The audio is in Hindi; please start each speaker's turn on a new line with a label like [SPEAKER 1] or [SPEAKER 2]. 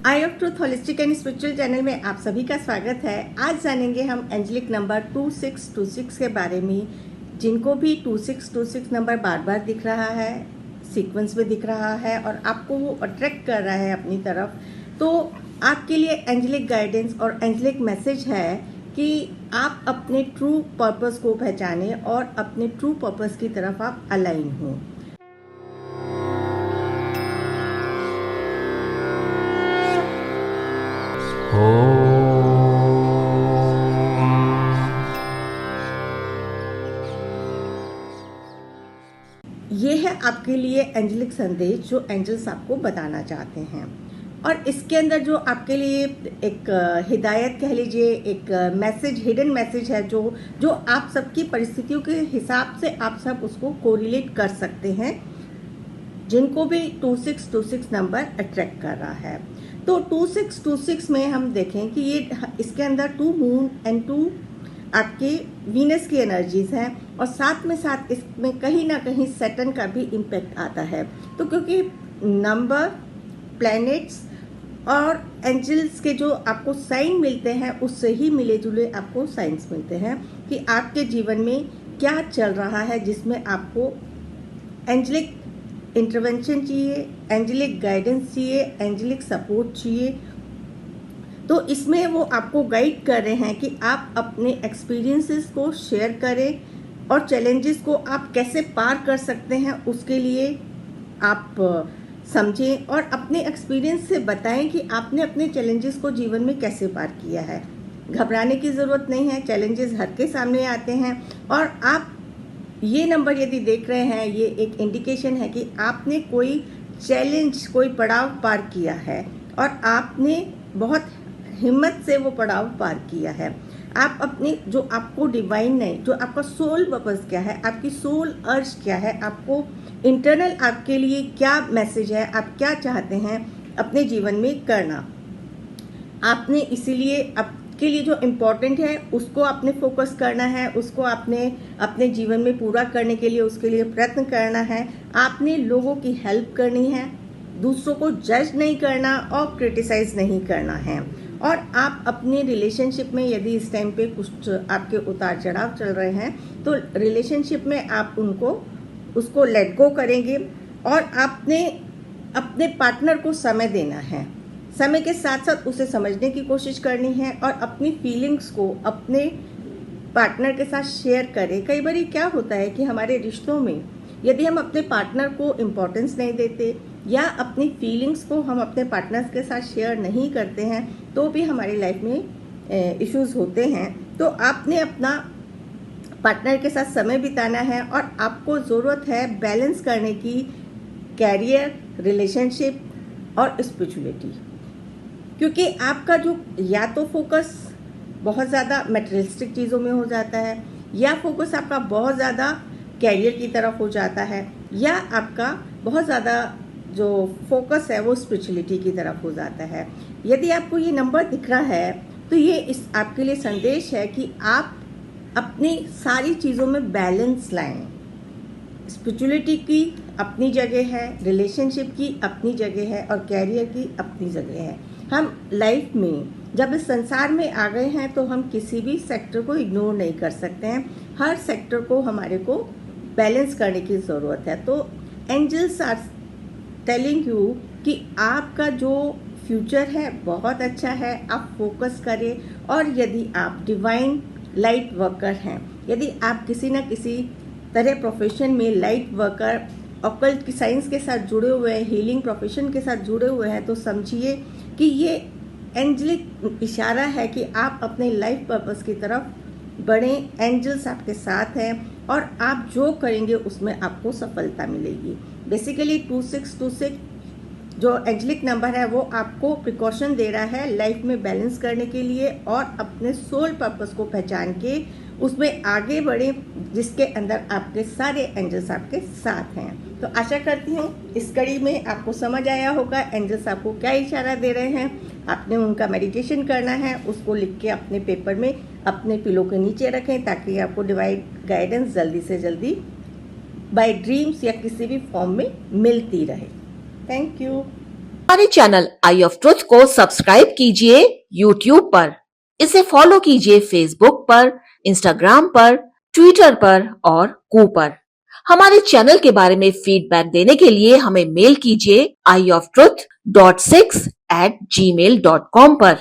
[SPEAKER 1] I of truth holistic and spiritual channel में आप सभी का स्वागत है। आज जानेंगे हम एंजेलिक नंबर 2626 के बारे में। जिनको भी 2626 नंबर बार बार दिख रहा है, सीक्वेंस में दिख रहा है और आपको वो अट्रैक्ट कर रहा है अपनी तरफ, तो आपके लिए एंजेलिक गाइडेंस और एंजेलिक मैसेज है कि आप अपने ट्रू पर्पस को पहचानें और अपने ट्रू पर्पस की तरफ आप अलाइन हों। ये है आपके लिए एंजेलिक संदेश जो एंजल्स आपको बताना चाहते हैं। और इसके अंदर जो आपके लिए एक हिदायत कह लीजिए, एक मैसेज, हिडन मैसेज है जो आप सबकी परिस्थितियों के हिसाब से आप सब उसको कोरिलेट कर सकते हैं, जिनको भी 2626 नंबर अट्रैक्ट कर रहा है। तो 2626 में हम देखें कि ये इसके अंदर 2 मून एंड 2 आपके वीनस की एनर्जीज हैं और साथ में साथ इसमें कहीं ना कहीं सैटर्न का भी इम्पैक्ट आता है। तो क्योंकि नंबर, प्लैनेट्स और एंजल्स के जो आपको साइन मिलते हैं उससे ही मिले जुले आपको साइंस मिलते हैं कि आपके जीवन में क्या चल रहा है, जिसमें आपको एंजेलिक इंटरवेंशन चाहिए, एंजेलिक गाइडेंस चाहिए, एंजेलिक सपोर्ट चाहिए। तो इसमें वो आपको गाइड कर रहे हैं कि आप अपने एक्सपीरियंसेस को शेयर करें और चैलेंजेस को आप कैसे पार कर सकते हैं उसके लिए आप समझें और अपने एक्सपीरियंस से बताएं कि आपने अपने चैलेंजेस को जीवन में कैसे पार किया है। घबराने की ज़रूरत नहीं है, चैलेंजेस हर के सामने आते हैं। और आप ये नंबर यदि देख रहे हैं, ये एक इंडिकेशन है कि आपने कोई चैलेंज, कोई पड़ाव पार किया है और आपने बहुत हिम्मत से वो पड़ाव पार किया है। आप अपने जो आपको डिवाइन नहीं, जो आपका सोल पर्पस क्या है, आपकी सोल अर्ज क्या है, आपको इंटरनल आपके लिए क्या मैसेज है, आप क्या चाहते हैं अपने जीवन में करना, आपने इसीलिए आपके लिए जो इम्पोर्टेंट है उसको आपने फोकस करना है, उसको आपने अपने जीवन में पूरा करने के लिए उसके लिए प्रयत्न करना है। आपने लोगों की हेल्प करनी है, दूसरों को जज नहीं करना और क्रिटिसाइज नहीं करना है। और आप अपने रिलेशनशिप में यदि इस टाइम पे कुछ आपके उतार चढ़ाव चल रहे हैं तो रिलेशनशिप में आप उसको लेट गो करेंगे और आपने अपने पार्टनर को समय देना है। समय के साथ साथ उसे समझने की कोशिश करनी है और अपनी फीलिंग्स को अपने पार्टनर के साथ शेयर करें। कई बार क्या होता है कि हमारे रिश्तों में यदि हम अपने पार्टनर को इम्पोर्टेंस नहीं देते या अपनी फीलिंग्स को हम अपने पार्टनर्स के साथ शेयर नहीं करते हैं तो भी हमारी लाइफ में इश्यूज होते हैं। तो आपने अपना पार्टनर के साथ समय बिताना है और आपको ज़रूरत है बैलेंस करने की, कैरियर, रिलेशनशिप और स्पिरिचुअलिटी। क्योंकि आपका जो या तो फोकस बहुत ज़्यादा मटेरियलिस्टिक चीज़ों में हो जाता है या फोकस आपका बहुत ज़्यादा कैरियर की तरफ हो जाता है या आपका बहुत ज़्यादा जो फोकस है वो स्पिरिचुअलिटी की तरफ हो जाता है। यदि आपको ये नंबर दिख रहा है तो ये आपके लिए संदेश है कि आप अपनी सारी चीज़ों में बैलेंस लाएं। स्पिरिचुअलिटी की अपनी जगह है, रिलेशनशिप की अपनी जगह है और कैरियर की अपनी जगह है। हम लाइफ में जब इस संसार में आ गए हैं तो हम किसी भी सेक्टर को इग्नोर नहीं कर सकते हैं। हर सेक्टर को हमारे को बैलेंस करने की ज़रूरत है। तो एंजल्स आर टेलिंग यू कि आपका जो फ्यूचर है बहुत अच्छा है, आप फोकस करें। और यदि आप डिवाइन लाइट वर्कर हैं, यदि आप किसी न किसी तरह प्रोफेशन में लाइट वर्कर, ऑकल्ट की साइंस के साथ जुड़े हुए हैं, हीलिंग प्रोफेशन के साथ जुड़े हुए हैं, तो समझिए कि ये एंजेलिक इशारा है कि आप अपने लाइफ पर्पस की तरफ बढ़ें। एंजल्स आपके साथ हैं और आप जो करेंगे उसमें आपको सफलता मिलेगी। बेसिकली 2626 जो एंजेलिक नंबर है वो आपको प्रिकॉशन दे रहा है लाइफ में बैलेंस करने के लिए और अपने सोल पर्पस को पहचान के उसमें आगे बढ़े, जिसके अंदर आपके सारे एंजल्स आपके साथ हैं। तो आशा करती हूँ इस कड़ी में आपको समझ आया होगा एंजल्स आपको क्या इशारा दे रहे हैं। आपने उनका मेडिटेशन करना है, उसको लिख के अपने पेपर में अपने पिलो के नीचे रखें ताकि आपको डिवाइन गाइडेंस जल्दी से जल्दी बाय ड्रीम्स या किसी भी फॉर्म में मिलती रहे। Thank you.
[SPEAKER 2] हमारे चैनल आई ऑफ ट्रुथ को सब्सक्राइब कीजिए YouTube पर, इसे फॉलो कीजिए Facebook पर, Instagram पर, Twitter पर और कू पर। हमारे चैनल के बारे में फीडबैक देने के लिए हमें मेल कीजिए ioftruth.6@gmail.com पर।